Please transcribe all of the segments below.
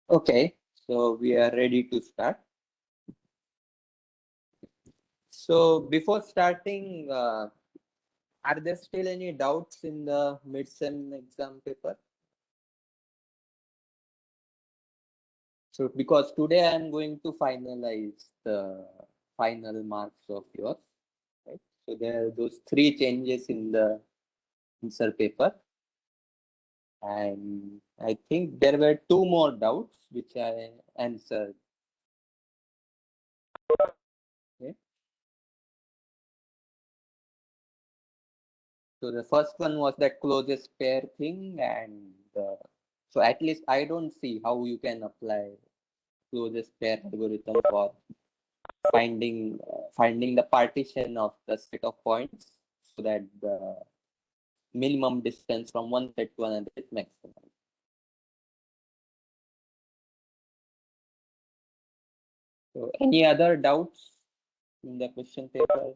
Okay, so we are ready to start. So before starting, are there still any doubts in the mid-sem exam paper? So because today I am going to finalize the final marks of yours, right? So there are those 3 changes in the answer paper. And I think there were 2 more doubts which I answered. Okay. So the first one was that closest pair thing, and so at least I don't see how you can apply closest pair algorithm for finding the partition of the set of points so that the minimum distance from one set to another is maximum. So any other doubts in the question paper?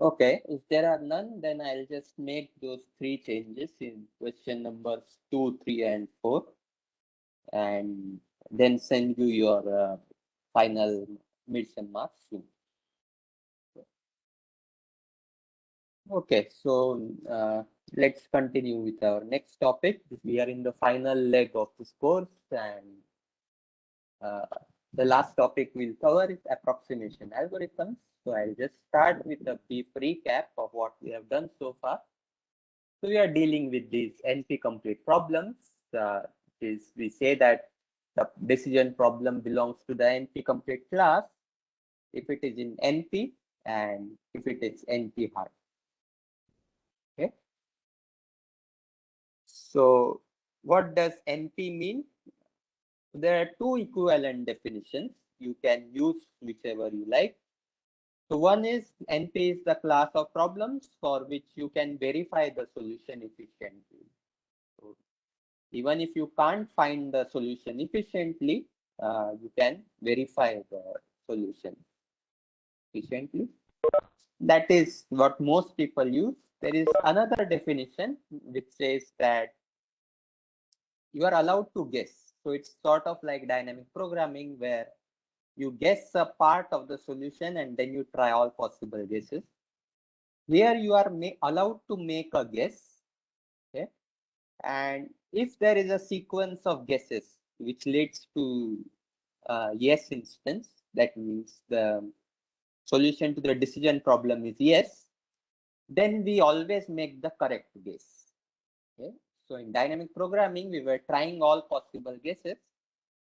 Okay, if there are none, then I'll just make those 3 changes in question numbers 2, 3, and 4, and then send you your final midterm marks soon. Okay, so let's continue with our next topic. We are in the final leg of this course, and the last topic we'll cover is approximation algorithms. So I'll just start with a brief recap of what we have done so far. So we are dealing with these NP-complete problems. We say that the decision problem belongs to the NP-complete class if it is in NP and if it is NP-hard. Okay. So what does NP mean? There are 2 equivalent definitions. You can use whichever you like. So one is NP is the class of problems for which you can verify the solution efficiently. So even if you can't find the solution efficiently, you can verify the solution efficiently. That is what most people use. There is another definition which says that you are allowed to guess. So it's sort of like dynamic programming where you guess a part of the solution and then you try all possible guesses. Here you are allowed to make a guess. Okay? And if there is a sequence of guesses which leads to yes instance, that means the solution to the decision problem is yes, then we always make the correct guess. Okay? So in dynamic programming, we were trying all possible guesses.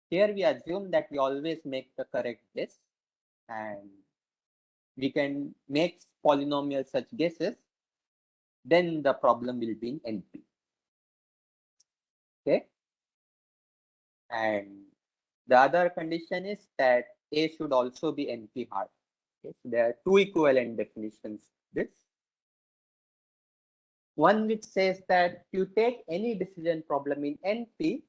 Here we assume that we always make the correct guess, and we can make polynomial such guesses, then the problem will be in NP. Okay. And the other condition is that A should also be NP hard. Okay. So there are 2 equivalent definitions. This one which says that you take any decision problem in NP,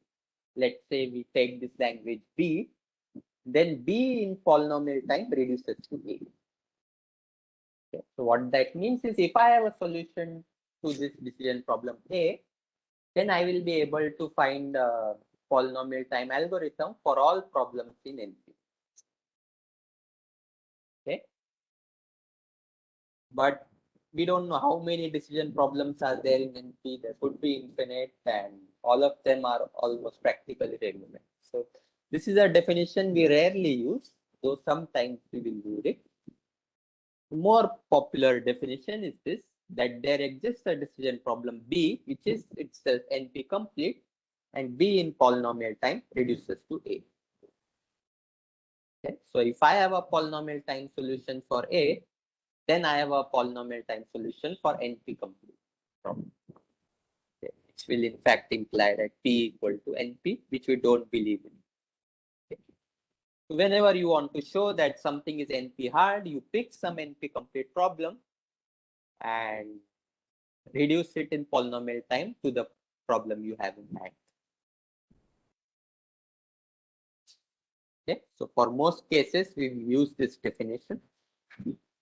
let's say we take this language B, then B in polynomial time reduces to A. Okay. So what that means is if I have a solution to this decision problem A, then I will be able to find a polynomial time algorithm for all problems in NP. Okay. But we don't know how many decision problems are there in NP. There could be infinite, and all of them are almost practically relevant. So this is a definition we rarely use, though sometimes we will use it. More popular definition is this, that there exists a decision problem B, which is itself NP complete, and B in polynomial time reduces to A. Okay? So if I have a polynomial time solution for A, then I have a polynomial time solution for NP complete problem. Okay? Which will in fact imply that P equal to NP, which we don't believe in. Okay? So whenever you want to show that something is NP hard, you pick some NP complete problem and reduce it in polynomial time to the problem you have in hand. Okay, so for most cases, we use this definition,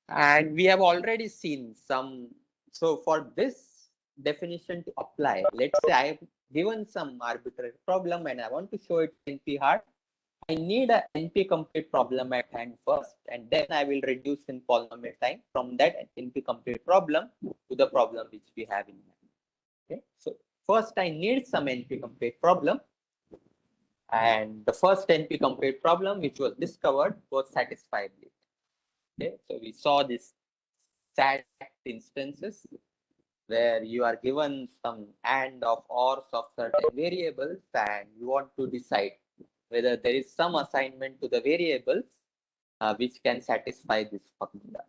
and we have already seen some. So for this definition to apply, let's say I have given some arbitrary problem and I want to show it NP hard. I need a NP complete problem at hand first, and then I will reduce in polynomial time from that NP complete problem to the problem which we have in hand. Okay, so first I need some NP complete problem, and the first NP complete problem which was discovered was satisfiability. Okay, so we saw this SAT instances where you are given some and of ors of certain variables, and you want to decide whether there is some assignment to the variables which can satisfy this formula.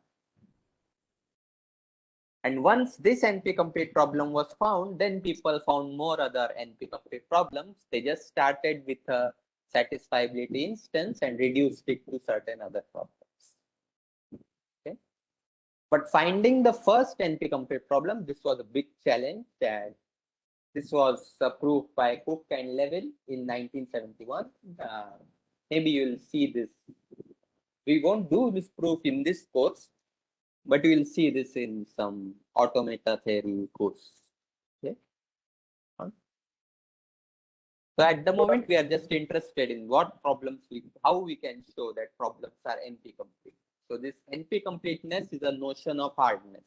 And once this NP complete problem was found, then people found more other NP complete problems. They just started with a satisfiability instance and reduced it to certain other problems. Okay. But finding the first NP complete problem, this was a big challenge, and this was proved by Cook and Levin in 1971. Maybe you'll see this. We won't do this proof in this course, but we will see this in some automata theory course. Okay. So at the moment, we are just interested in what problems how we can show that problems are NP complete. So this NP completeness is a notion of hardness.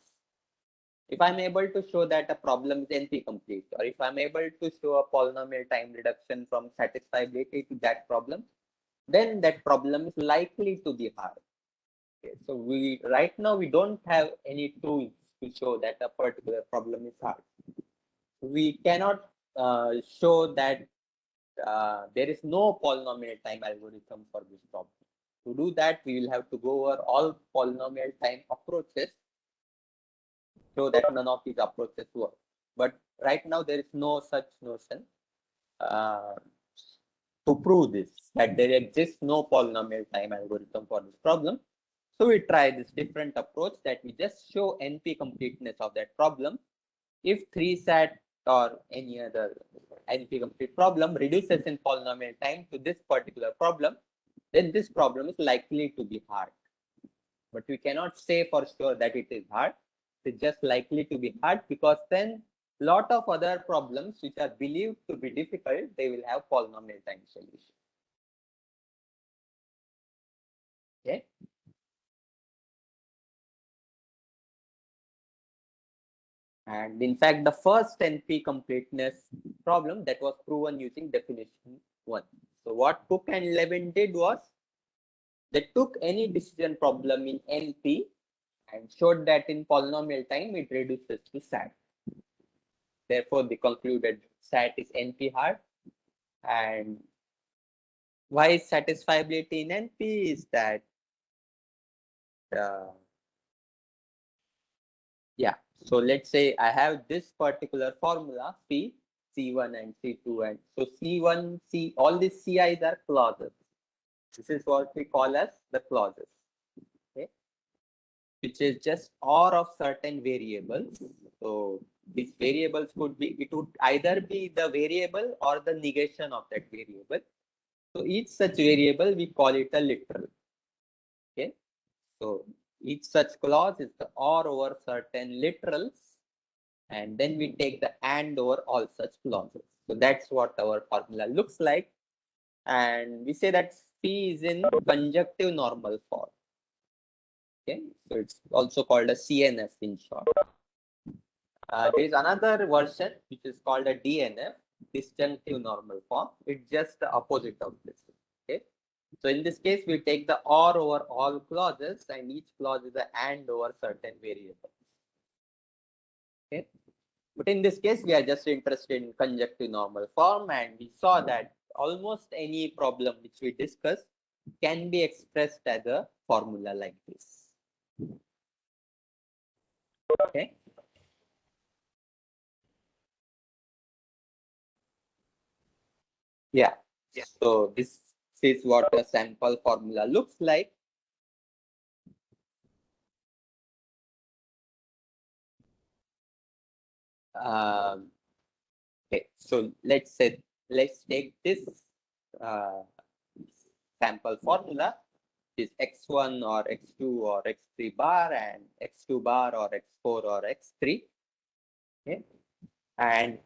If I'm able to show that a problem is NP complete, or if I'm able to show a polynomial time reduction from satisfiability to that problem, then that problem is likely to be hard. Okay, so we right now we don't have any tools to show that a particular problem is hard. We cannot show that there is no polynomial time algorithm for this problem. To do that, we will have to go over all polynomial time approaches, so that none of these approaches work. But right now, there is no such notion to prove this, that there exists no polynomial time algorithm for this problem. So we try this different approach that we just show NP completeness of that problem. If 3SAT or any other NP complete problem reduces in polynomial time to this particular problem, then this problem is likely to be hard. But we cannot say for sure that it is hard. It's just likely to be hard, because then a lot of other problems which are believed to be difficult, they will have polynomial time solution. Okay. And in fact, the first NP completeness problem that was proven using definition 1. So what Cook and Levin did was, they took any decision problem in NP and showed that in polynomial time it reduces to SAT. Therefore, they concluded SAT is NP hard. And why satisfiability in NP is that, yeah, so let's say I have this particular formula, P, C1 and C2, and so C1, C, all these CIs are clauses. This is what we call as the clauses, okay, which is just OR of certain variables. So these variables could be, it would either be the variable or the negation of that variable. So each such variable, we call it a literal. Okay, so each such clause is the OR over certain literals, and then we take the AND over all such clauses. So that's what our formula looks like. And we say that P is in conjunctive normal form. Okay, so it's also called a CNF in short. There is another version which is called a DNF, disjunctive normal form. It's just the opposite of this. Okay, so in this case, we take the or over all clauses, and each clause is a and over certain variable. Okay, but in this case, we are just interested in conjunctive normal form, and we saw that almost any problem which we discussed can be expressed as a formula like this. Okay. Yeah. So this is what a sample formula looks like. Okay. So let's take this uh, sample formula is x1 or x2 or x3 bar and x2 bar or x4 or x3. Okay. And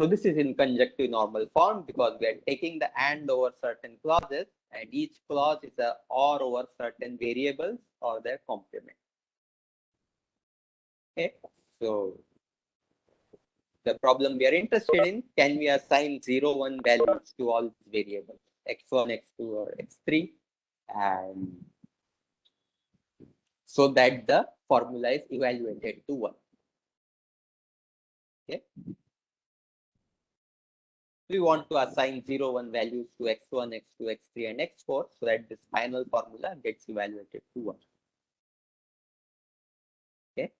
so this is in conjunctive normal form because we are taking the and over certain clauses, and each clause is a or over certain variables or their complement. Okay. So the problem we are interested in, can we assign 0, 1 values to all variables, x1, x2, or x3, and so that the formula is evaluated to 1. Okay. We want to assign 0, 1 values to x1, x2, x3, and x4 so that this final formula gets evaluated to 1. Okay.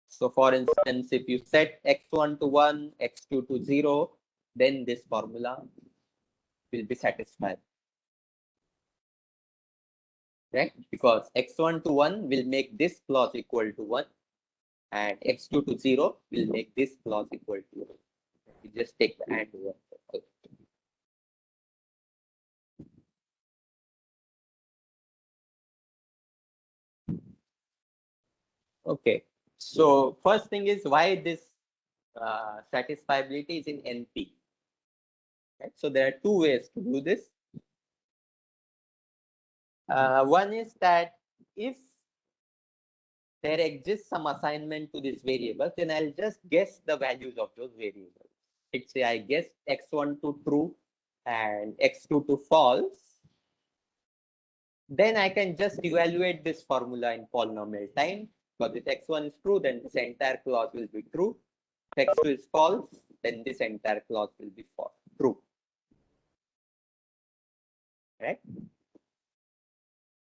So for instance, if you set x1 to 1, x2 to 0, then this formula will be satisfied. Right? Because x1 to 1 will make this clause equal to 1, and x2 to 0 will make this clause equal to 1. You just take the and over. Okay. So first thing is why this satisfiability is in NP. Right? So there are two ways to do this. One is that if there exists some assignment to this variable, then I'll just guess the values of those variables. Let's say I guess x1 to true and x2 to false. Then I can just evaluate this formula in polynomial time. Because if x1 is true, then this entire clause will be true. If x2 is false, then this entire clause will be false, true. Right?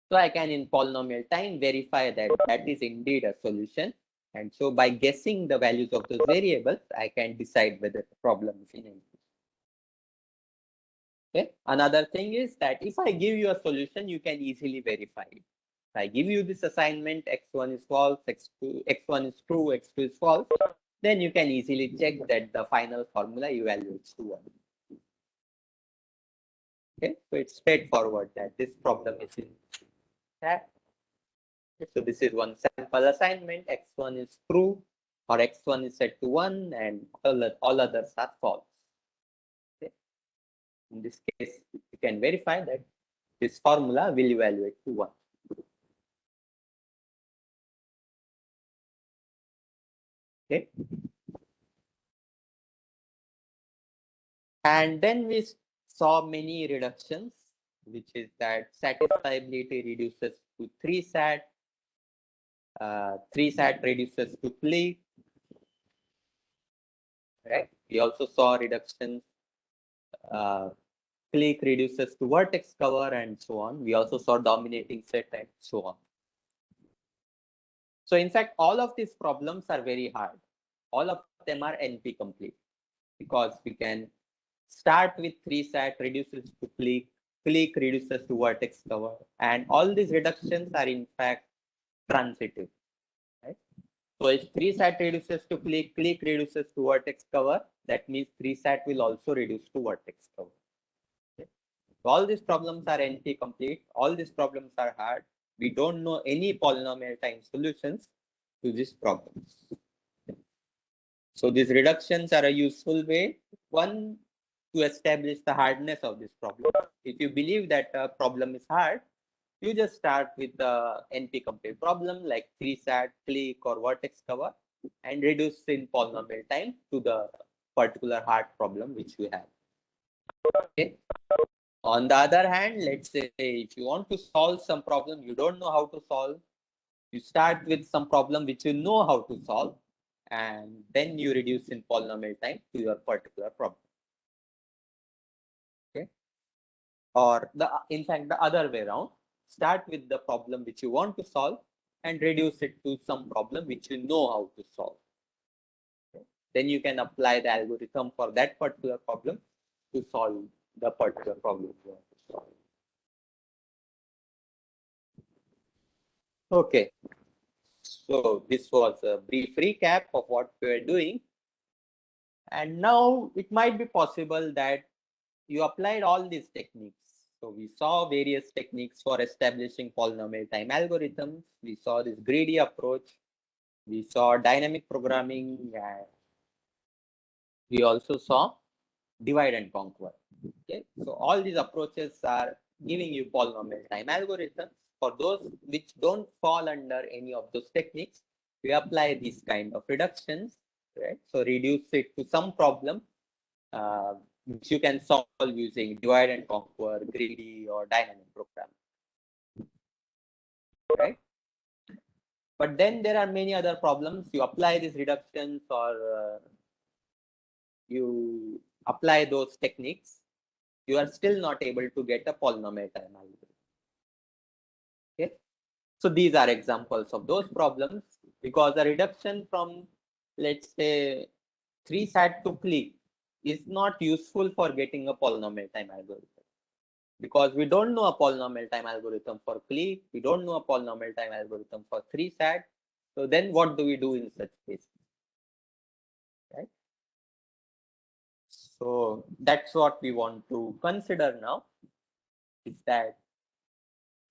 So I can in polynomial time verify that that is indeed a solution. And so by guessing the values of those variables, I can decide whether the problem is in NP. Okay. Another thing is that if I give you a solution, you can easily verify it. If I give you this assignment, x1 is false, x1 is true, x2 is false, then you can easily check that the final formula evaluates to 1. Okay, so it's straightforward that this problem is in that. So this is one sample assignment, x1 is true or x1 is set to 1 and all others are false. Okay. In this case, you can verify that this formula will evaluate to 1. Okay. And then we saw many reductions, which is that satisfiability reduces to 3 sat, 3 sat reduces to click. Right? We also saw reductions, click reduces to vertex cover and so on. We also saw dominating set and so on. So in fact, all of these problems are very hard. All of them are NP complete because we can start with 3 sat reduces to click, click reduces to vertex cover, and all these reductions are in fact transitive. Right? So if 3 sat reduces to click, click reduces to vertex cover, that means 3 sat will also reduce to vertex cover. Okay? So all these problems are NP complete. All these problems are hard. We don't know any polynomial time solutions to these problems. So these reductions are a useful way. One to establish the hardness of this problem. If you believe that a problem is hard, you just start with the NP complete problem like 3SAT, click, or vertex cover and reduce in polynomial time to the particular hard problem which you have. Okay. On the other hand, let's say if you want to solve some problem you don't know how to solve, you start with some problem which you know how to solve, and then you reduce in polynomial time to your particular problem. Okay. Or in fact the other way around, start with the problem which you want to solve and reduce it to some problem which you know how to solve. Okay. Then you can apply the algorithm for that particular problem to solve the particular problem you want to solve. Okay, so this was a brief recap of what we are doing, and now it might be possible that you applied all these techniques. So we saw various techniques for establishing polynomial time algorithms. We saw this greedy approach. We saw dynamic programming, and we also saw divide and conquer. Okay, so all these approaches are giving you polynomial time algorithms. For those which don't fall under any of those techniques, we apply these kind of reductions, right? So reduce it to some problem which you can solve using divide and conquer, greedy, or dynamic programming, right? But then there are many other problems. You apply these reductions or you apply those techniques, you are still not able to get a polynomial time algorithm. Okay, so these are examples of those problems, because a reduction from, let's say, 3SAT to click is not useful for getting a polynomial time algorithm, because we don't know a polynomial time algorithm for click, we don't know a polynomial time algorithm for 3SAT. So then what do we do in such cases, right? So that's what we want to consider now, is that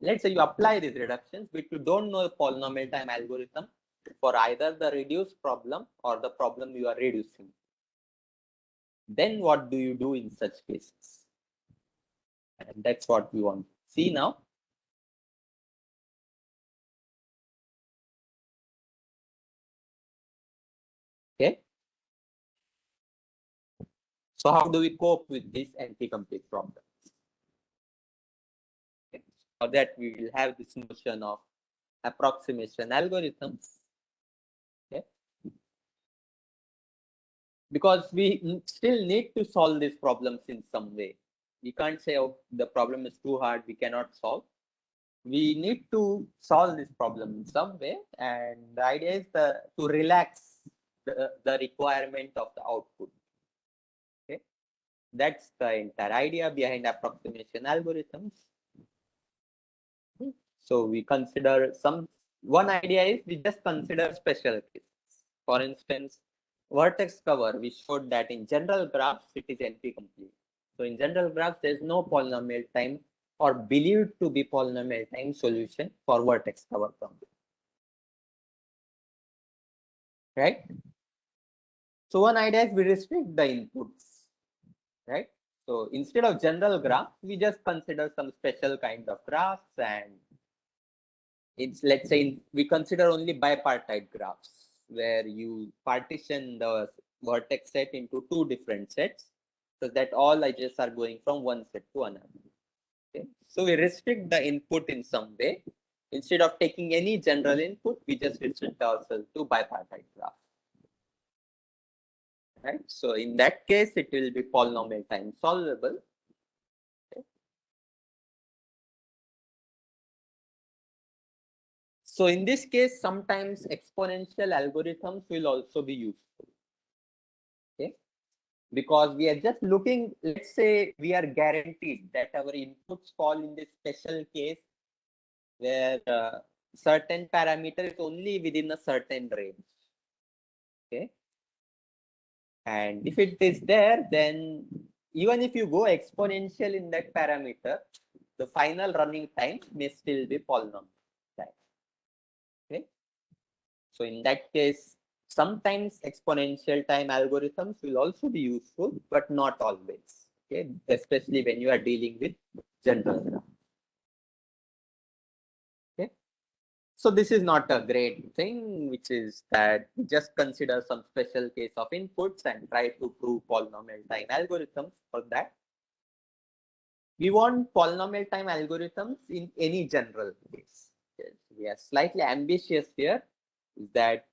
let's say you apply these reductions, but you don't know the polynomial time algorithm for either the reduced problem or the problem you are reducing. Then what do you do in such cases? And that's what we want to see now. Okay. So how do we cope with this NP-complete problem? Okay. For that, we will have this notion of approximation algorithms. Okay. Because we still need to solve these problems in some way. We can't say, oh, the problem is too hard, we cannot solve. We need to solve this problem in some way, and the idea is to relax the requirement of the output. Okay, that's the entire idea behind approximation algorithms. So we consider one idea is we just consider special cases. For instance, vertex cover, we showed that in general graphs it is NP complete. So in general graphs there is no polynomial time or believed to be polynomial time solution for vertex cover problem. Right? So one idea is we restrict the inputs, right? So instead of general graphs, we just consider some special kind of graphs, and it's, let's say, we consider only bipartite graphs where you partition the vertex set into two different sets so that all edges are going from one set to another. Okay? So we restrict the input in some way. Instead of taking any general input, we just restrict ourselves to bipartite graphs. Right? So in that case, it will be polynomial time solvable. Okay. So in this case, sometimes exponential algorithms will also be useful. Okay, because we are just looking, let's say we are guaranteed that our inputs fall in this special case where certain parameter is only within a certain range. Okay, and if it is there, then even if you go exponential in that parameter, the final running time may still be polynomial time. Okay, so in that case, sometimes exponential time algorithms will also be useful, but not always. Okay, especially when you are dealing with general graph. Okay, so this is not a great thing, which is that we just consider some special case of inputs and try to prove polynomial time algorithms for that. We want polynomial time algorithms in any general case. Yes, we are slightly ambitious here, is that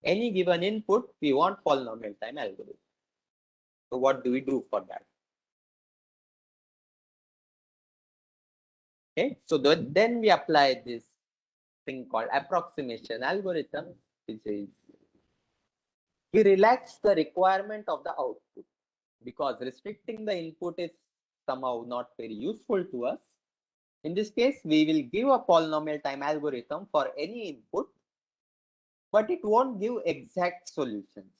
any given input, we want polynomial time algorithm. So what do we do for that? Okay, so then we apply this thing called approximation algorithm, which is we relax the requirement of the output because restricting the input is somehow not very useful to us. In this case, we will give a polynomial time algorithm for any input, but it won't give exact solutions.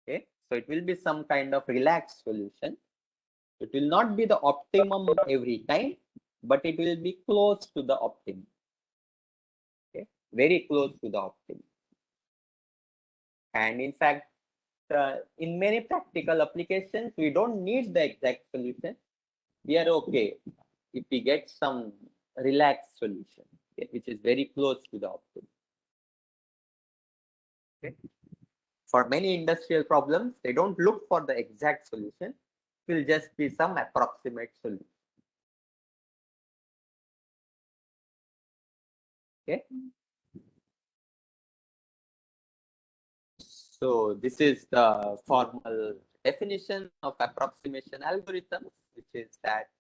Okay, so it will be some kind of relaxed solution. It will not be the optimum every time, but it will be close to the optimum. Okay, very close to the optimum. And in fact, in many practical applications, we don't need the exact solution. We are okay if we get some relaxed solution, okay, which is very close to the optimum. Okay. For many industrial problems, they don't look for the exact solution. It will just be some approximate solution. Okay. So this is the formal definition of approximation algorithm, which is that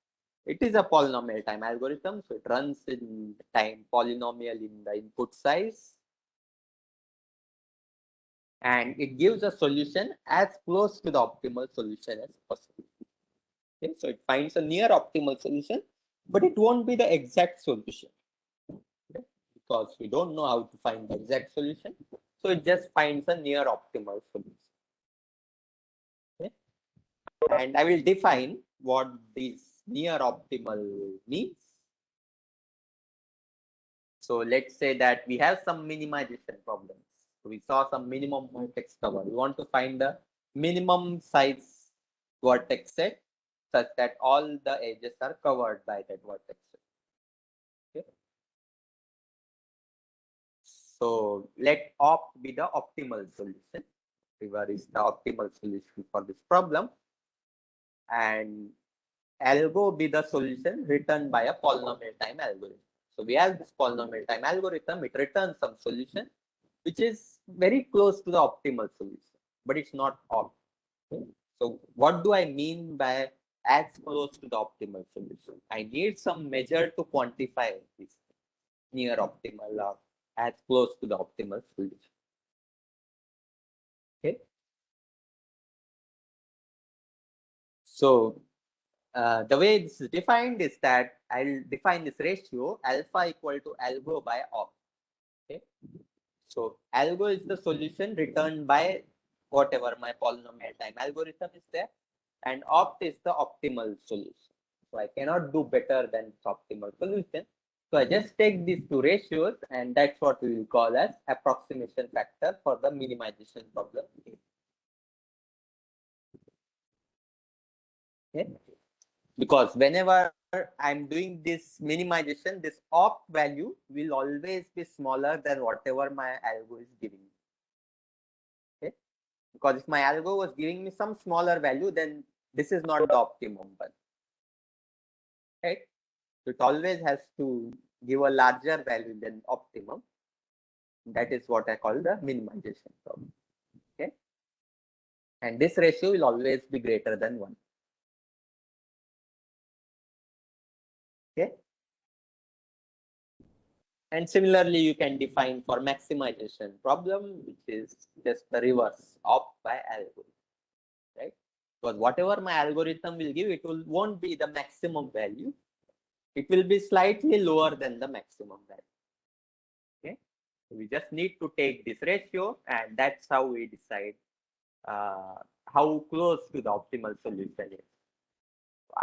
it is a polynomial time algorithm. So it runs in time polynomial in the input size. And it gives a solution as close to the optimal solution as possible. Okay, so it finds a near optimal solution, but it won't be the exact solution. Okay, because we don't know how to find the exact solution. So it just finds a near optimal solution. Okay, and I will define what this near optimal means. So let's say that we have some minimization problems. So we saw some minimum vertex cover. We want to find the minimum size vertex set such that all the edges are covered by that vertex set. Okay. So let opt be the optimal solution. Whatever is the optimal solution for this problem, and algo be the solution written by a polynomial time algorithm. So we have this polynomial time algorithm. It returns some solution which is very close to the optimal solution, but it's not opt. Okay. So what do I mean by as close to the optimal solution? I need some measure to quantify this near optimal or as close to the optimal solution. Okay. So the way this is defined is that I'll define this ratio alpha equal to algo by opt. Okay. So algo is the solution returned by whatever my polynomial time algorithm is there, and opt is the optimal solution. So I cannot do better than optimal solution. So I just take these two ratios, and that's what we will call as approximation factor for the minimization problem. Okay. Because whenever I'm doing this minimization, this opt value will always be smaller than whatever my algo is giving me. Okay. Because if my algo was giving me some smaller value, then this is not the optimum one. Right? So it always has to give a larger value than optimum. That is what I call the minimization problem. Okay. And this ratio will always be greater than 1. Okay. And similarly, you can define for maximization problem, which is just the reverse opt by algorithm. Right? Because whatever my algorithm will give, it won't be the maximum value. It will be slightly lower than the maximum value. Okay. So we just need to take this ratio, and that's how we decide how close to the optimal solution is.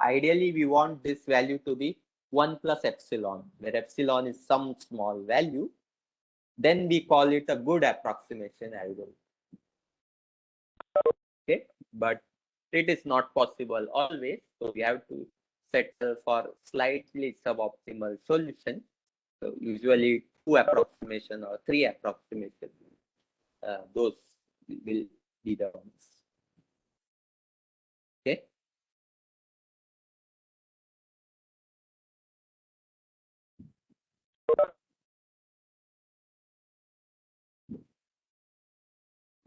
Ideally, we want this value to be 1 plus epsilon, where epsilon is some small value. Then we call it a good approximation algorithm. Okay, but It is not possible always. So we have to settle for slightly suboptimal solution. So usually two approximation or three approximation. Those will be the ones. Okay.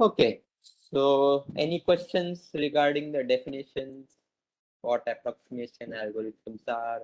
Okay. So any questions regarding the definitions, what approximation algorithms are?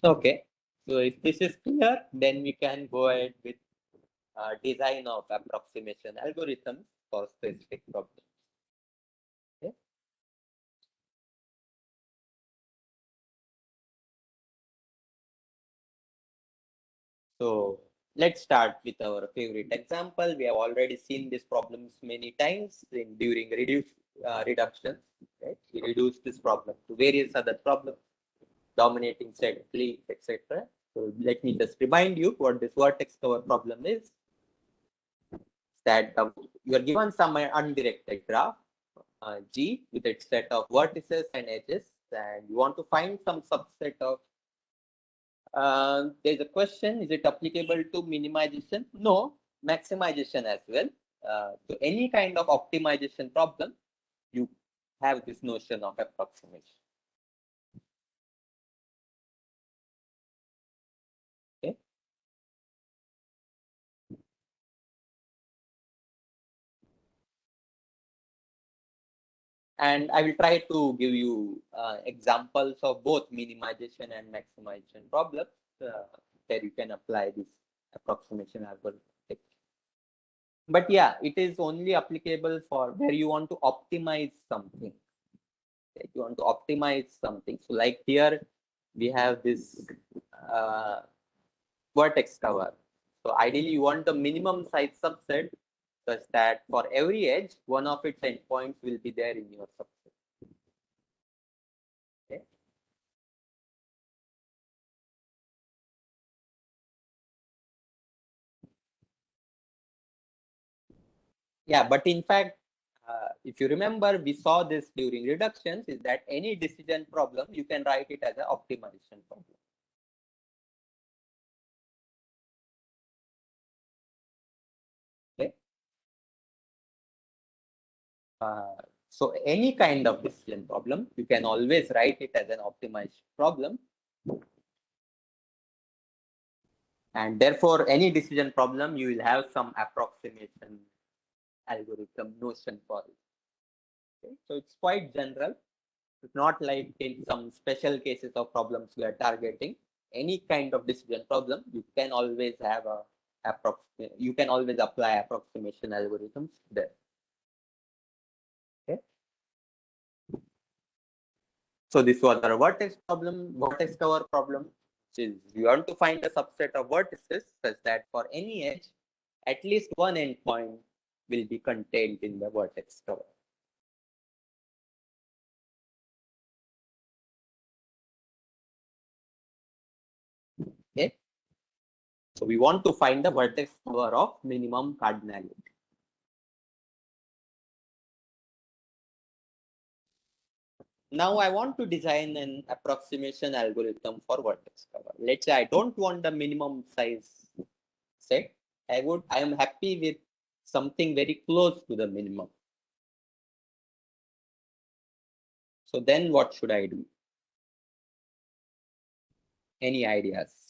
Okay. So if this is clear, then we can go ahead with design of approximation algorithms for specific problems. Okay. So let's start with our favorite example. We have already seen these problems many times during reductions. Right? We reduce this problem to various other problems, dominating set, leaf, etc. So let me just remind you what this vertex cover problem is. That you are given some undirected graph G with its set of vertices and edges, and you want to find some subset of. There's a question: is it applicable to minimization? No, maximization as well. So any kind of optimization problem, you have this notion of approximation. Okay. And I will try to give you examples of both minimization and maximization problems where you can apply this approximation algorithm. But yeah, it is only applicable for where you want to optimize something. Like you want to optimize something. So like here, we have this uh, vertex cover. So ideally, you want the minimum size subset such that for every edge, one of its endpoints will be there in your subset. Okay. Yeah, but in fact, if you remember, we saw this during reductions, is that any decision problem, you can write it as an optimization problem. Okay. Uh, so any kind of decision problem, you can always write it as an optimized problem. And therefore, any decision problem, you will have some approximation algorithm notion for it. Okay? So it's quite general. It's not like in some special cases of problems we are targeting. Any kind of decision problem, you can always have a you can always apply approximation algorithms there. Okay. So this was our vertex problem, vertex cover problem, which is you want to find a subset of vertices such that for any edge, at least one endpoint will be contained in the vertex cover. Okay. So we want to find the vertex cover of minimum cardinality. Now I want to design an approximation algorithm for vertex cover. Let's say I don't want the minimum size set. I am happy with something very close to the minimum. So then what should I do? Any ideas?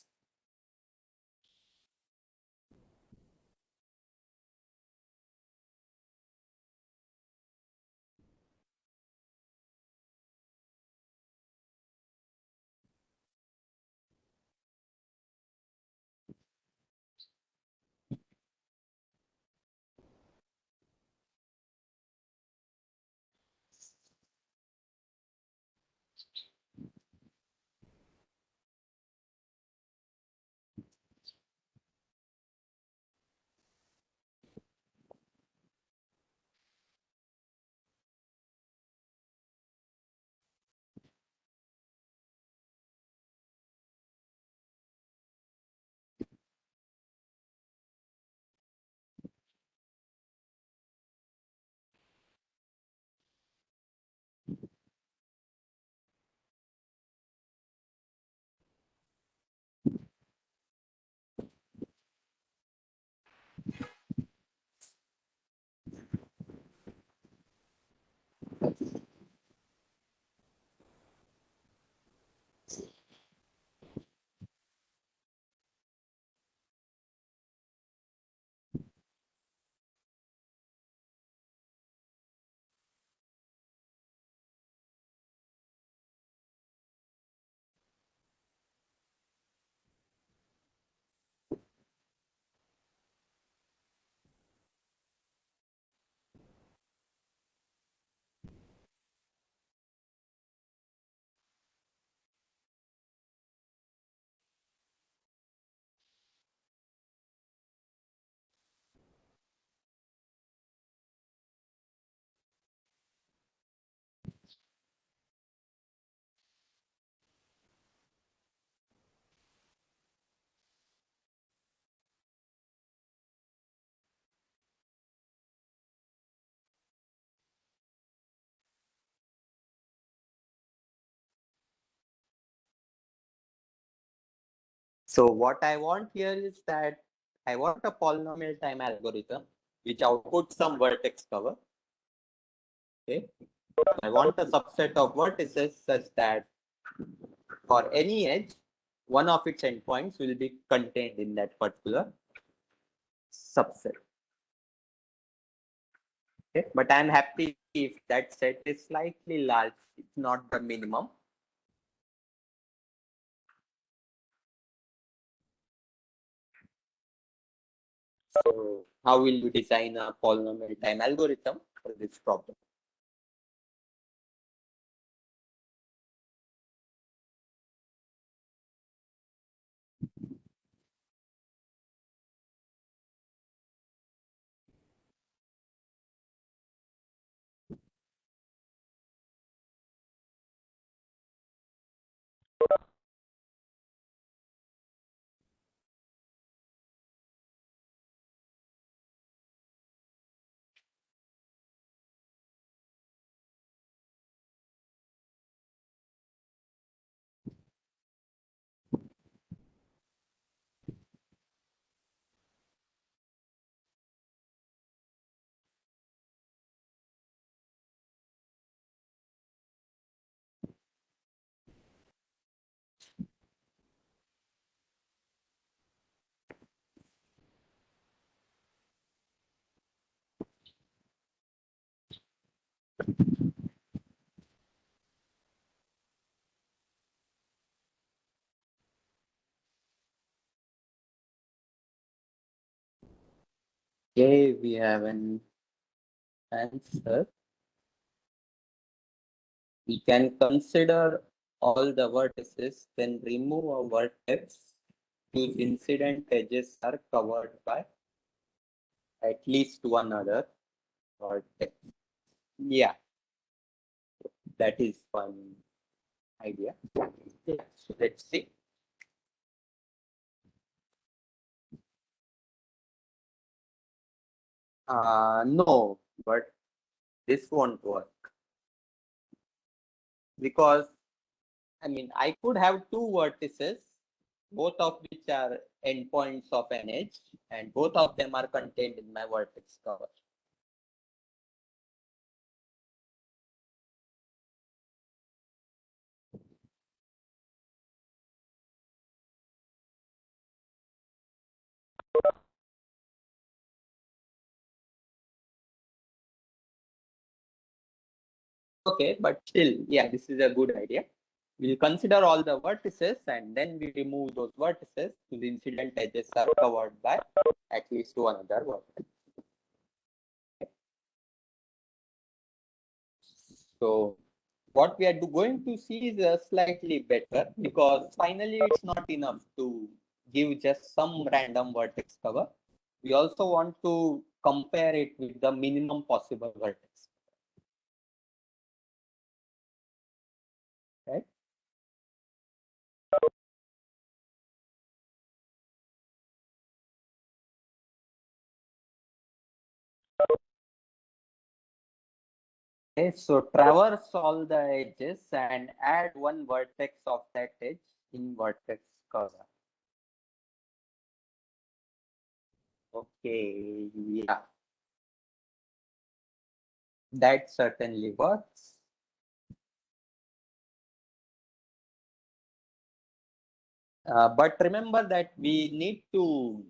So what I want here is that I want a polynomial time algorithm which outputs some vertex cover. Okay. I want a subset of vertices such that for any edge, one of its endpoints will be contained in that particular subset. Okay. But I'm happy if that set is slightly large, it's not the minimum. So how will you design a polynomial time algorithm for this problem? Okay, we have an answer. We can consider all the vertices, then remove a vertex whose incident edges are covered by at least one other vertex. Yeah, that is one idea. Yeah, so let's see. No, but this won't work because I mean I could have two vertices, both of which are endpoints of an edge, and both of them are contained in my vertex cover. okay, but still, yeah, this is a good idea. We'll consider all the vertices and then we remove those vertices to the incident edges are covered by at least one other vertex. So what we are going to see is slightly better because finally it's not enough to give just some random vertex cover. We also want to compare it with the minimum possible vertex. Right? Okay, so traverse all the edges and add one vertex of that edge in vertex cover. Okay, yeah, that certainly works. But remember that we need to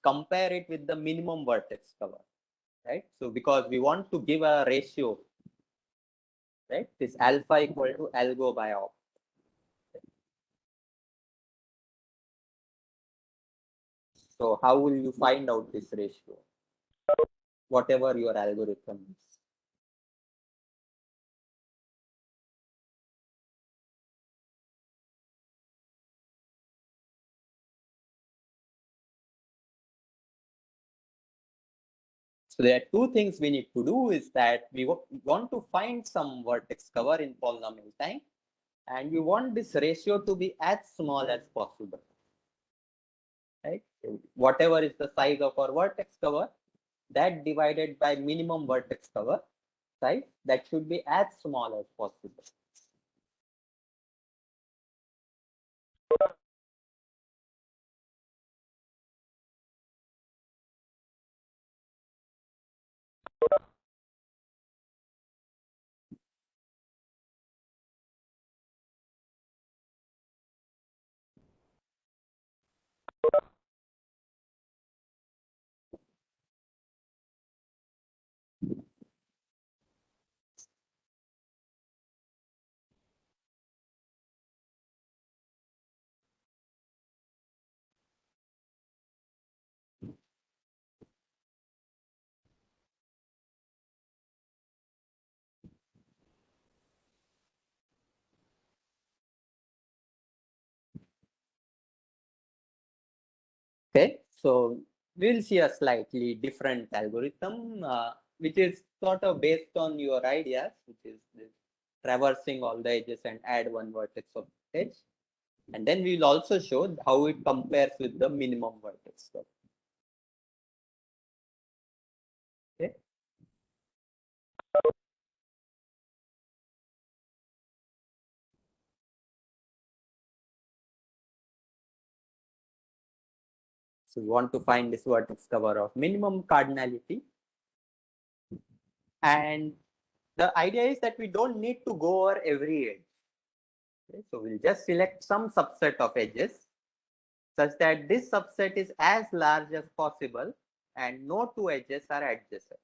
compare it with the minimum vertex cover, right? So because we want to give a ratio, right? This alpha equal to algo by op. So how will you find out this ratio? Whatever your algorithm is. So there are two things we need to do is that we want to find some vertex cover in polynomial time and we want this ratio to be as small as possible. Right? So whatever is the size of our vertex cover, that divided by minimum vertex cover size, that should be as small as possible. Okay, so we'll see a slightly different algorithm, which is sort of based on your ideas, which is this traversing all the edges and add one vertex of edge. And then we'll also show how it compares with the minimum vertex. Okay. So we want to find this vertex cover of minimum cardinality. And the idea is that we don't need to go over every edge. Okay, so we'll just select some subset of edges such that this subset is as large as possible and no two edges are adjacent.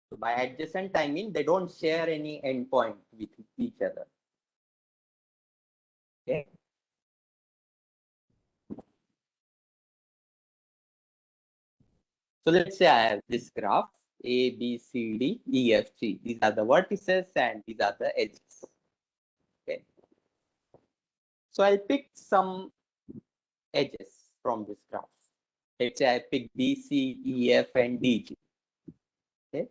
So by adjacent, I mean they don't share any endpoint with each other. Okay. So let's say I have this graph A, B, C, D, E, F, G. These are the vertices and these are the edges. Okay. So I'll pick some edges from this graph. Let's say I pick B, C, E, F, and D, G. Okay.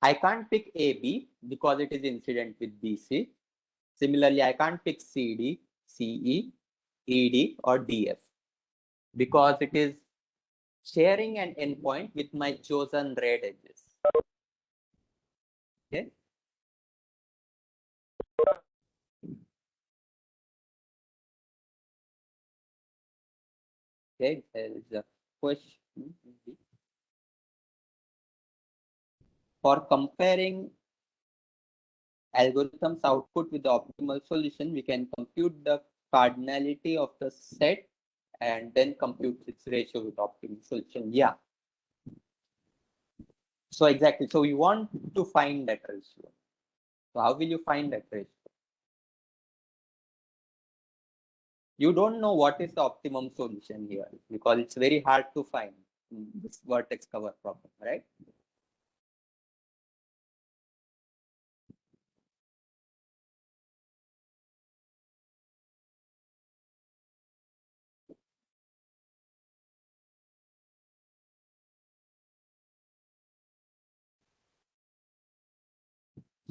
I can't pick AB because it is incident with BC. Similarly, I can't pick CD, CE, ED, or DF because it is sharing an endpoint with my chosen red edges. Okay. Okay, there is a question. For comparing algorithms output with the optimal solution, we can compute the cardinality of the set and then compute its ratio with optimal solution. Yeah. So exactly. So we want to find that ratio. So how will you find that ratio? You don't know what is the optimum solution here because it's very hard to find this vertex cover problem, right?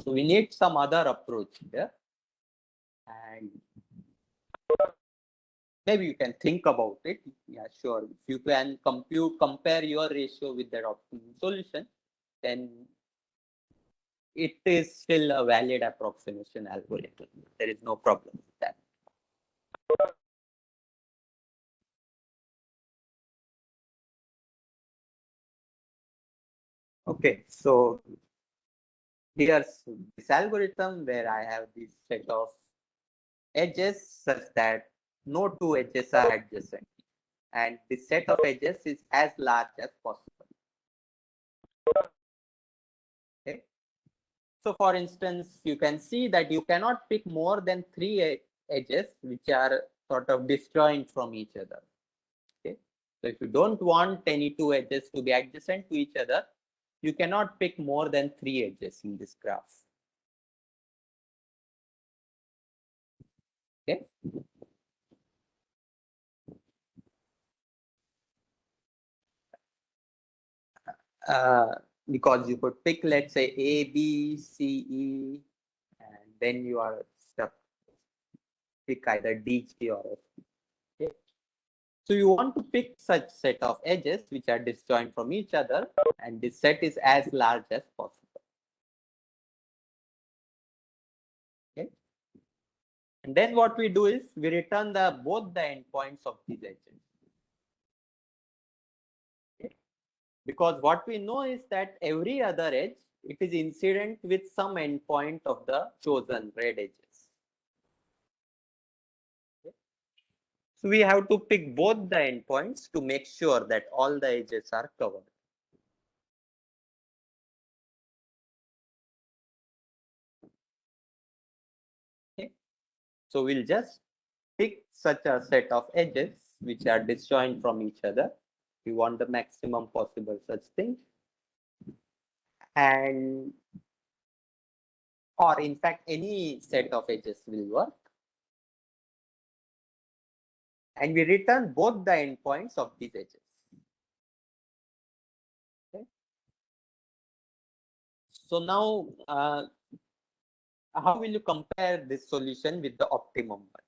So we need some other approach here, and maybe you can think about it. Yeah, sure. If you can compare your ratio with that optimum solution, then it is still a valid approximation algorithm. There is no problem with that. Okay, so here's this algorithm where I have this set of edges such that no two edges are adjacent, and this set of edges is as large as possible. Okay. So for instance, you can see that you cannot pick more than three edges which are sort of disjoint from each other. Okay. So if you don't want any two edges to be adjacent to each other, you cannot pick more than three edges in this graph. Okay. Uh, because you could pick, let's say, A, B, C, E, and then you are stuck. Pick either D, G, or F. Okay. So you want to pick such set of edges which are disjoint from each other, and this set is as large as possible. Okay. And then what we do is we return both the endpoints of these edges. Okay. Because what we know is that every other edge, it is incident with some endpoint of the chosen red edges. Okay. So we have to pick both the endpoints to make sure that all the edges are covered. Okay. So we'll just pick such a set of edges which are disjoint from each other. We want the maximum possible such thing. And or in fact, any set of edges will work. And we return both the endpoints of these edges. Okay. So now, how will you compare this solution with the optimum one?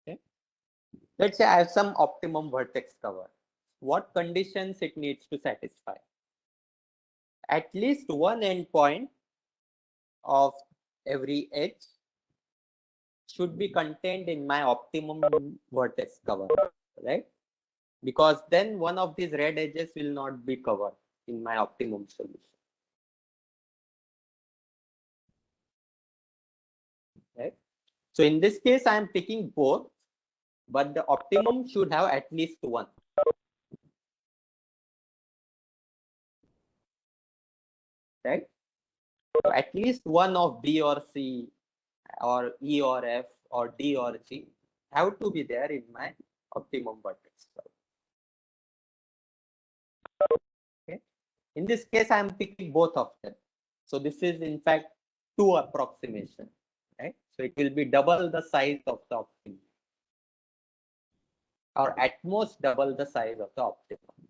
Okay. Let's say I have some optimum vertex cover. What conditions it needs to satisfy? At least one endpoint of every edge should be contained in my optimum vertex cover, right? Because then one of these red edges will not be covered in my optimum solution, right? So in this case, I am picking both, but the optimum should have at least one, right? So at least one of B or C or E or F or D or G have to be there in my optimum vertex cover. Okay. In this case, I am picking both of them. So this is in fact two approximation, right? So it will be double the size of the optimum, or at most double the size of the optimum.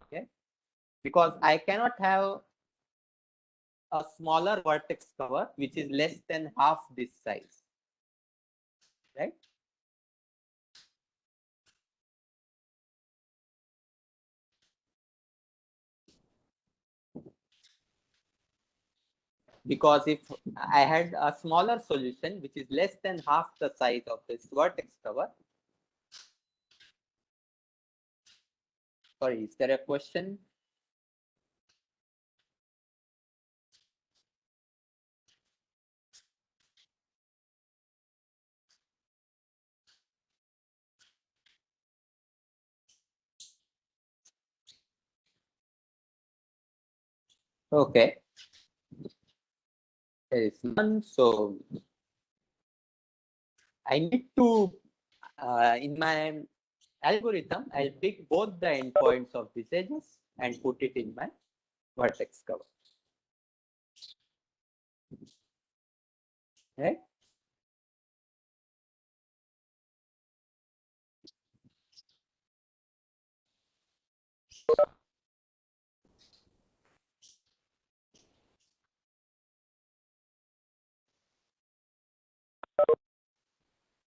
Okay, because I cannot have a smaller vertex cover which is less than half this size, right? Because if I had a smaller solution which is less than half the size of this vertex cover, sorry, is there a question? Okay. There is none. So I need to, in my algorithm, I'll pick both the endpoints of these edges and put it in my vertex cover. Right?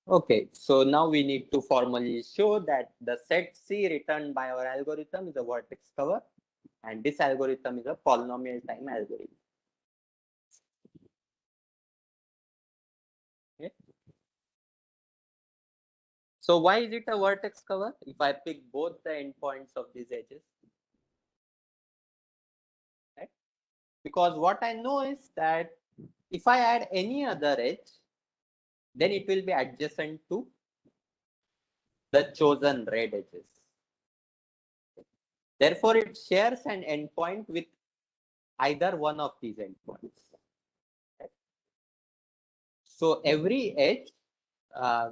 Okay, so now we need to formally show that the set C returned by our algorithm is a vertex cover, and this algorithm is a polynomial time algorithm. Okay. So why is it a vertex cover? If I pick both the endpoints of these edges, right? Because what I know is that if I add any other edge, then it will be adjacent to the chosen red edges. Therefore, it shares an endpoint with either one of these endpoints. So every edge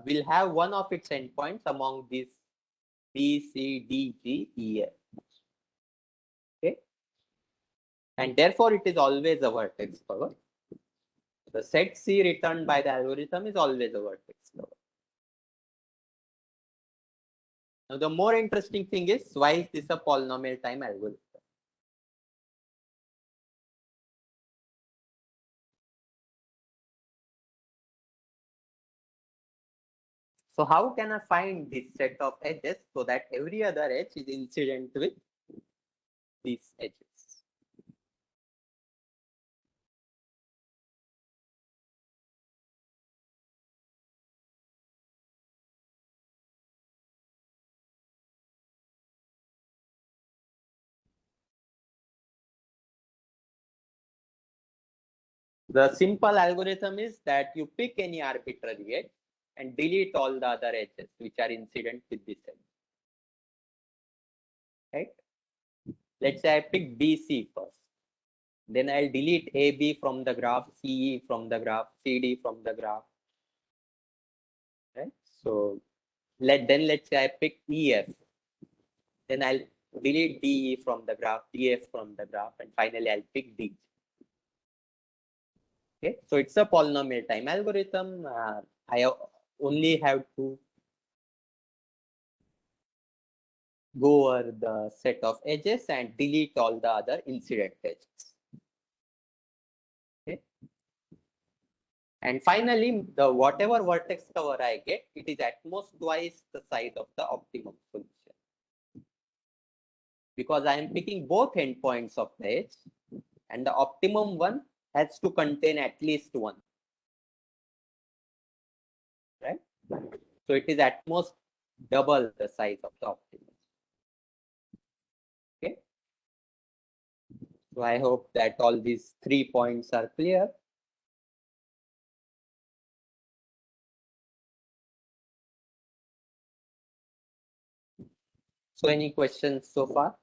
will have one of its endpoints among these B, C, D, G, E, F. Okay, and therefore it is always a vertex cover. The set C returned by the algorithm is always a vertex cover. Now, the more interesting thing is, why is this a polynomial time algorithm? So how can I find this set of edges so that every other edge is incident with these edges? The simple algorithm is that you pick any arbitrary edge and delete all the other edges which are incident with this edge. Right? Let's say I pick BC first. Then I'll delete AB from the graph, CE from the graph, CD from the graph. Right? So let's say I pick EF. Then I'll delete DE from the graph, DF from the graph, and finally I'll pick D. Okay, so it's a polynomial time algorithm. I only have to go over the set of edges and delete all the other incident edges. Okay. And finally, the whatever vertex cover I get, it is at most twice the size of the optimum solution. Because I am picking both endpoints of the edge, and the optimum one has to contain at least one. Right? So it is at most double the size of the optimum. Okay. So I hope that all these 3 points are clear. So any questions so far?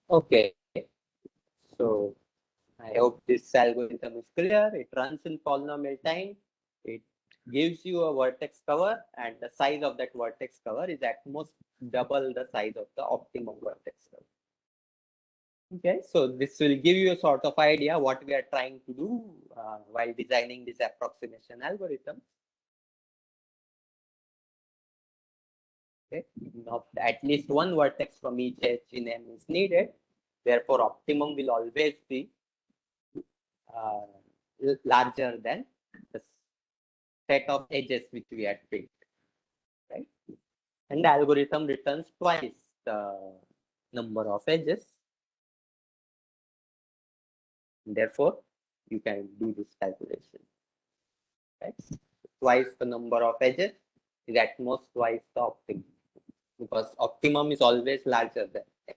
Okay. So I hope this algorithm is clear. It runs in polynomial time. It gives you a vertex cover, and the size of that vertex cover is at most double the size of the optimum vertex cover. Okay, so this will give you a sort of idea what we are trying to do while designing this approximation algorithm. Okay, not at least one vertex from each edge in M is needed. Therefore, optimum will always be uh, larger than the set of edges which we had picked, right? And the algorithm returns twice the number of edges. Therefore, you can do this calculation, right? Twice the number of edges is at most twice the optimum, because optimum is always larger than M,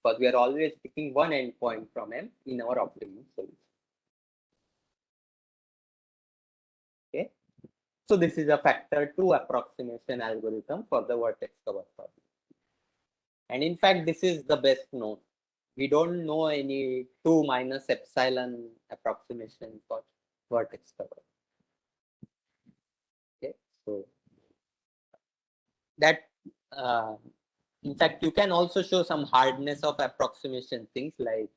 because we are always picking one endpoint from M in our optimum solution. Okay, so this is a factor 2 approximation algorithm for the vertex cover problem. And in fact, this is the best known. We don't know any 2 minus epsilon approximation for vertex cover. Okay, so that in fact, you can also show some hardness of approximation things, like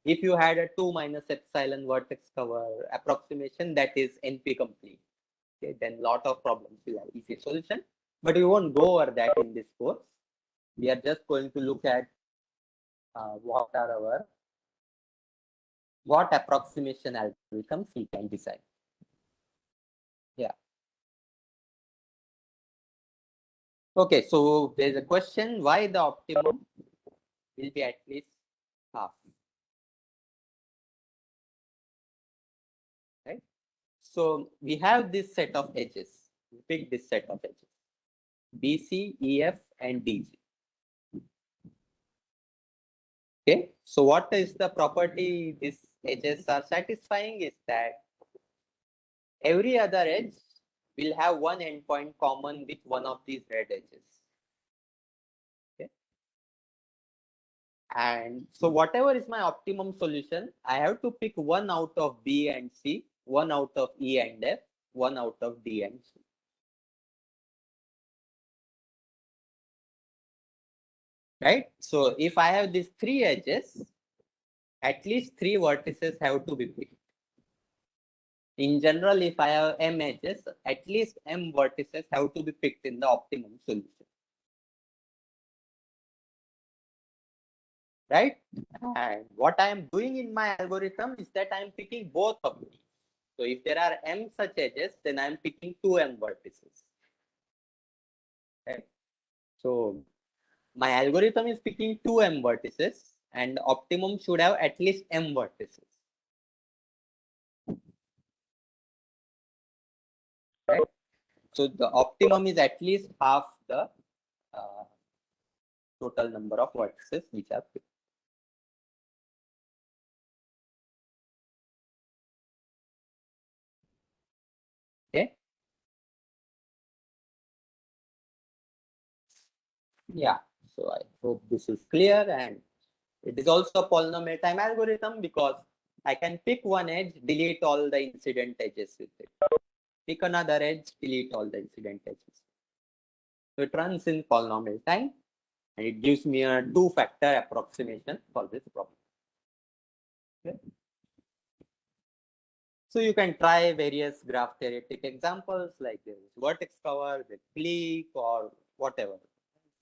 if you had a 2 minus epsilon vertex cover approximation that is NP complete, okay, then lot of problems will have easy solution. But we won't go over that in this course. We are just going to look at what approximation algorithms we can design. Yeah. Okay, so there's a question why the optimum will be at least half. Right? So we have this set of edges. We pick this set of edges. BC, EF, and DG. Okay, so what is the property these edges are satisfying is that every other edge will have one endpoint common with one of these red edges. Okay. And so whatever is my optimum solution, I have to pick one out of B and C, one out of E and F, one out of D and C. Right? So if I have these three edges, at least three vertices have to be picked. In general, if I have M edges, at least M vertices have to be picked in the optimum solution. Right? And what I am doing in my algorithm is that I am picking both of these. So if there are M such edges, then I am picking two M vertices. Right? So my algorithm is picking two M vertices, and optimum should have at least M vertices. Right? So the optimum is at least half the total number of vertices which are picked. Okay. Yeah. So I hope this is clear, and it is also a polynomial time algorithm because I can pick one edge, delete all the incident edges with it. Pick another edge, delete all the incident edges. So it runs in polynomial time, and it gives me a two-factor approximation for this problem. Okay. So you can try various graph theoretic examples like this vertex cover, the clique, or whatever.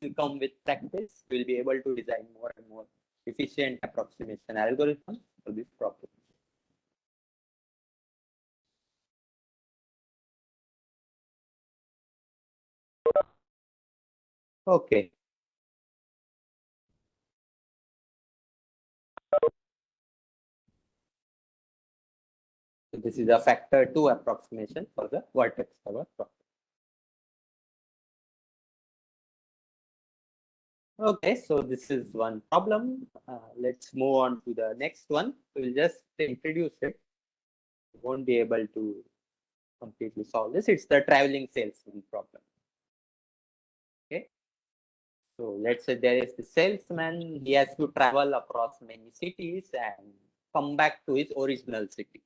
If you come with practice, we'll be able to design more and more efficient approximation algorithms for this problem. Okay. So this is a factor 2 approximation for the vertex cover problem. Okay, so this is one problem. Let's move on to the next one. We'll just introduce it. We won't be able to completely solve this. It's the traveling salesman problem. Okay. So let's say there is the salesman. He has to travel across many cities and come back to his original city.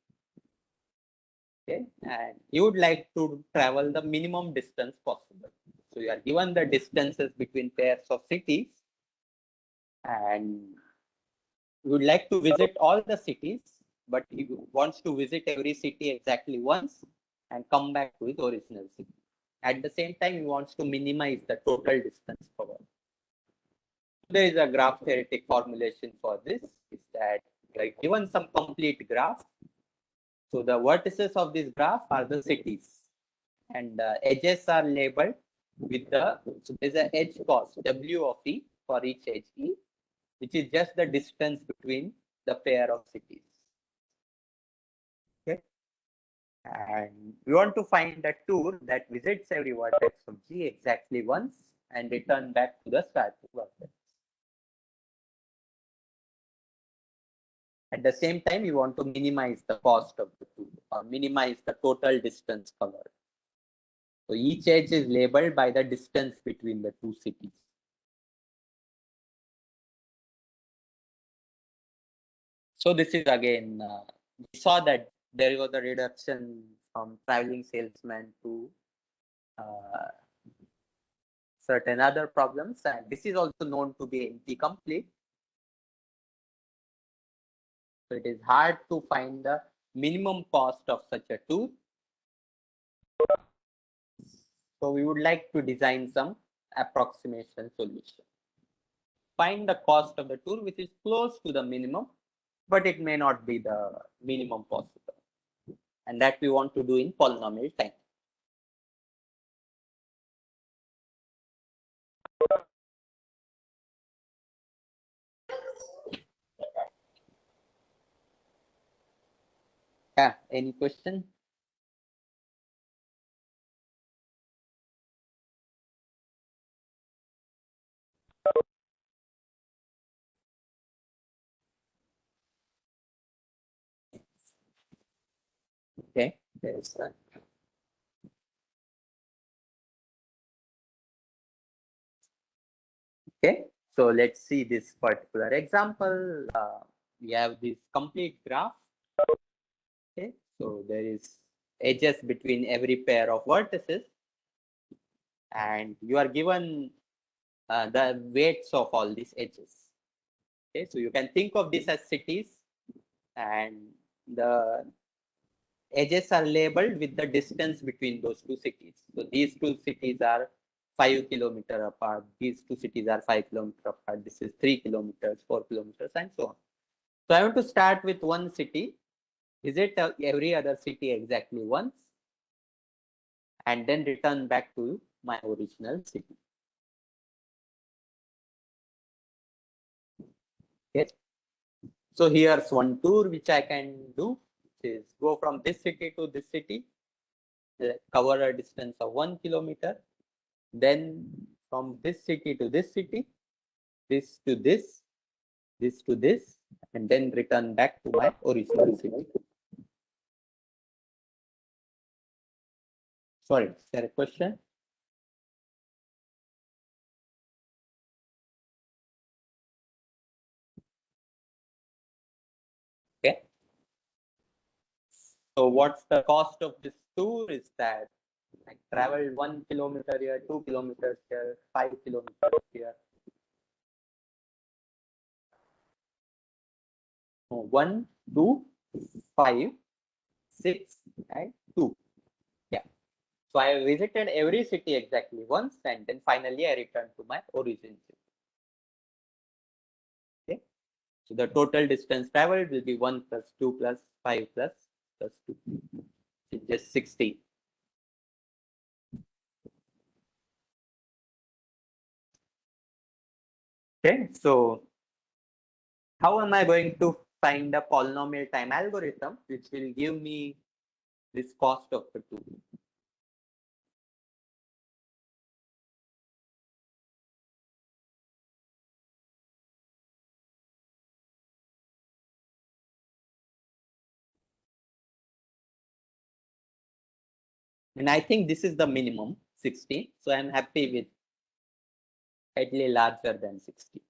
Okay, and you would like to travel the minimum distance possible. So you are given the distances between pairs of cities, and you would like to visit all the cities, but he wants to visit every city exactly once and come back to his original city. At the same time, he wants to minimize the total distance covered. There is a graph theoretic formulation for this, is that given some complete graph. So the vertices of this graph are the cities, and the edges are labeled with the, so there's an edge cost W of E for each edge E, which is just the distance between the pair of cities. Okay. And we want to find a tour that visits every vertex of G exactly once and return back to the starting vertex. At the same time, you want to minimize the cost of the tour or minimize the total distance covered. So each edge is labeled by the distance between the two cities. So this is again, we saw that there was a reduction from traveling salesman to certain other problems, and this is also known to be NP complete. So it is hard to find the minimum cost of such a tool. So we would like to design some approximation solution. Find the cost of the tool which is close to the minimum, but it may not be the minimum possible. And that we want to do in polynomial time. Yeah, any question? Okay, there's that. Okay, so let's see this particular example. We have this complete graph. Okay, so there is edges between every pair of vertices, and you are given the weights of all these edges. Okay, so you can think of this as cities, and the edges are labeled with the distance between those two cities. So these two cities are 5 kilometers apart. These two cities are 5 kilometers apart. This is 3 kilometers, 4 kilometers, and so on. So I want to start with one city, visit every other city exactly once, and then return back to my original city. Okay. So here's one tour which I can do, which is go from this city to this city, cover a distance of 1 kilometer, then from this city to this city, this to this, this to this, and then return back to my original city. Sorry, is there a question? Okay. So what's the cost of this tour is that I traveled 1 kilometer here, 2 kilometers here, 5 kilometers here. 1, 2, 5, 6, and 2. Yeah. So I visited every city exactly once, and then finally I returned to my origin city. Okay. So the total distance traveled will be 1 plus 2 plus 5 plus 2. It's just 16. Okay. So how am I going to find a polynomial time algorithm which will give me this cost of the tool? And I think this is the minimum 16. So I'm happy with slightly larger than 60.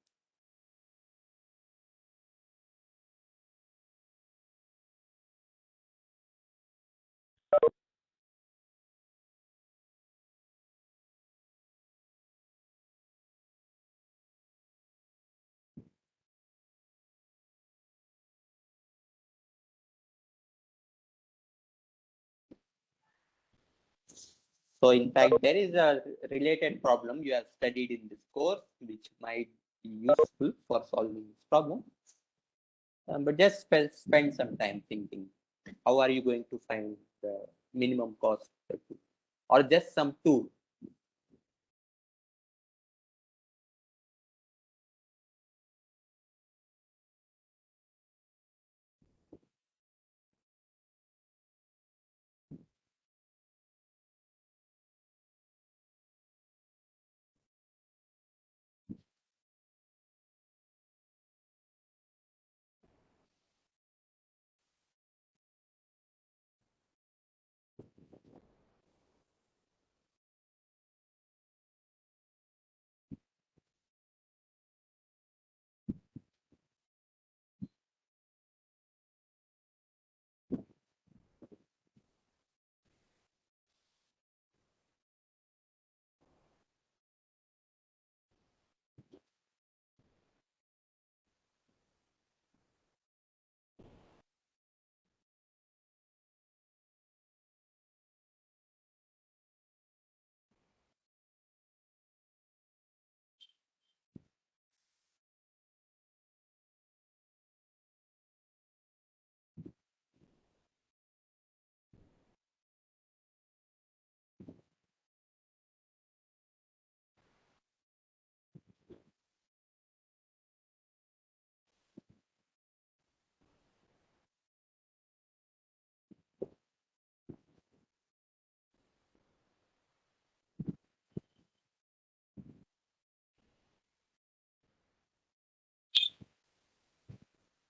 So in fact, there is a related problem you have studied in this course, which might be useful for solving this problem. But just spend some time thinking, how are you going to find the minimum cost, or just some tool.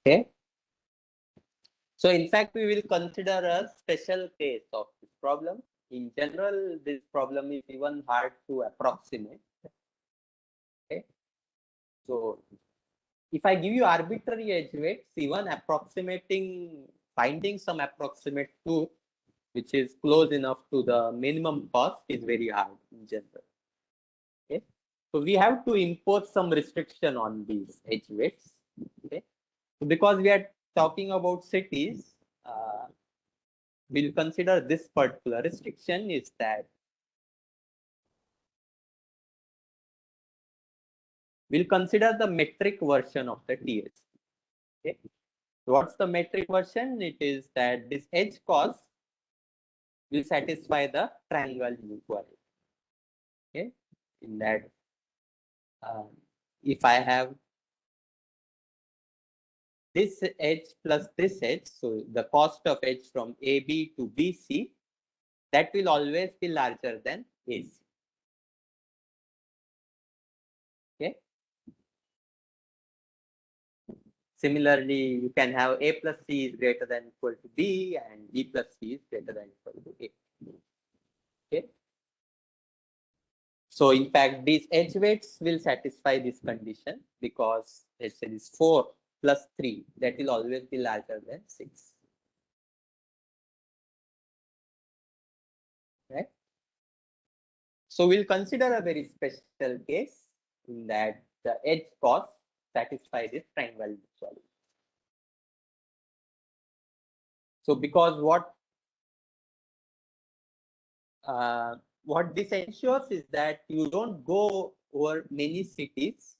Okay. So in fact, we will consider a special case of this problem. In general, this problem is even hard to approximate. Okay. So if I give you arbitrary edge weights, even finding some approximate truth, which is close enough to the minimum cost, is very hard in general. Okay. So we have to impose some restriction on these edge weights. Okay. So because we are talking about cities, we'll consider this particular restriction is that we'll consider the metric version of the TS. Okay. What's the metric version? It is that this edge cost will satisfy the triangle inequality. Okay. In that, um, if I have this edge plus this edge, so the cost of edge from AB to BC, that will always be larger than AC. Okay. Similarly, you can have A plus C is greater than equal to B and B plus C is greater than equal to A. Okay. So in fact, these edge weights will satisfy this condition because let's say this 4 plus 3, that will always be larger than 6. Right? So we'll consider a very special case in that the edge cost satisfy this triangle inequality. So because what this ensures is that you don't go over many cities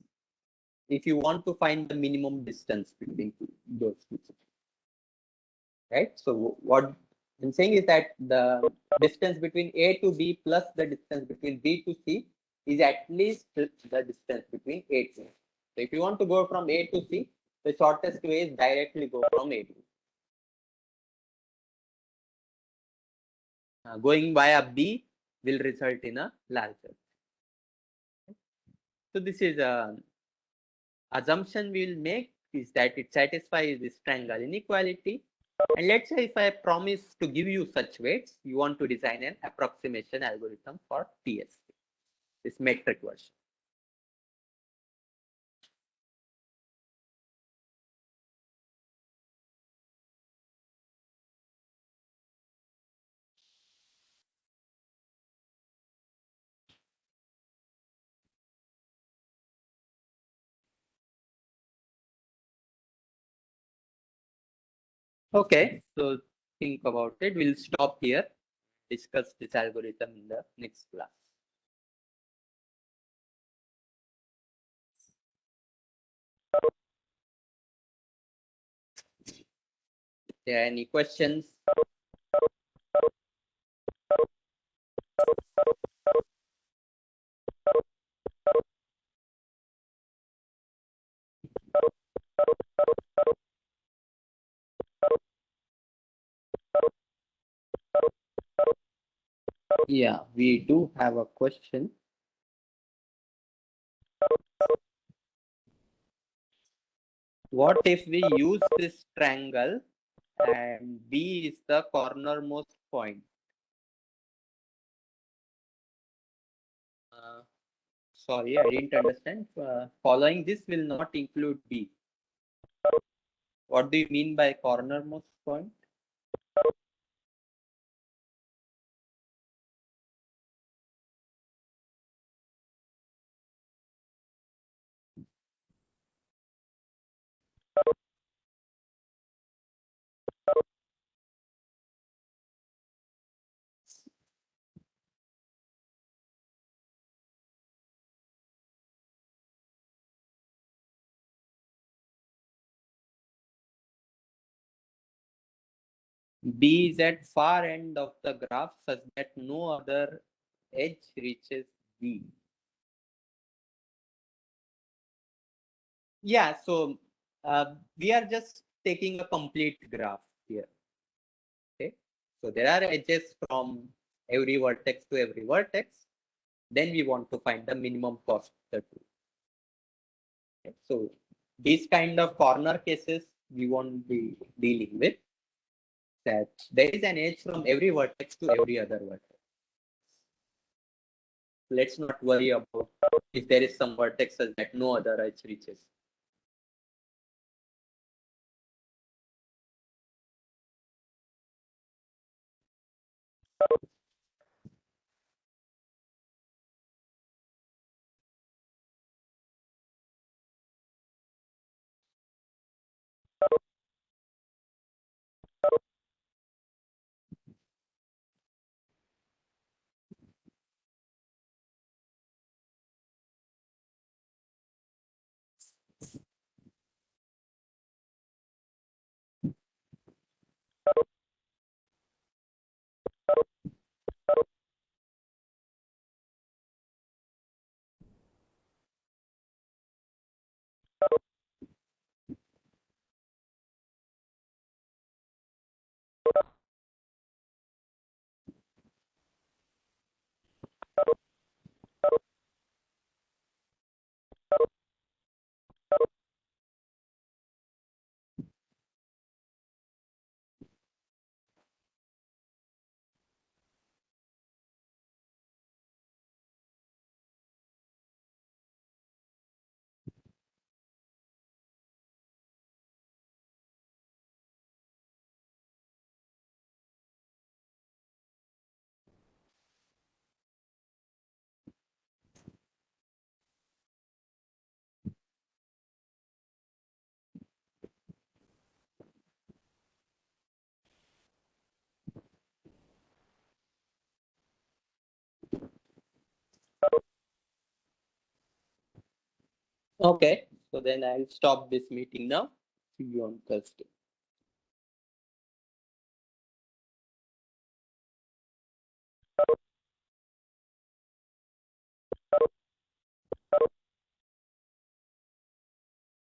if you want to find the minimum distance between those two cities. Right? So what I'm saying is that the distance between A to B plus the distance between B to C is at least the distance between A to C. So if you want to go from A to C, the shortest way is directly go from A to B. Going via B will result in a larger. So this is a assumption we will make is that it satisfies this triangle inequality. And let's say if I promise to give you such weights, you want to design an approximation algorithm for TSP, this metric version. Okay, so think about it. We'll stop here. discuss this algorithm in the next class. There are any questions? Yeah, we do have a question. What if we use this triangle and B is the cornermost point? Sorry, I didn't understand. Following this will not include B. What do you mean by cornermost point? B is at far end of the graph such that no other edge reaches B. Yeah, so we are just taking a complete graph here. Okay, so there are edges from every vertex to every vertex. Then we want to find the minimum cost of the two. Okay, so these kind of corner cases we won't be dealing with. That there is an edge from every vertex to every other vertex. Let's not worry about if there is some vertexes that no other edge reaches. Okay, so then I'll stop this meeting now. See you on Thursday.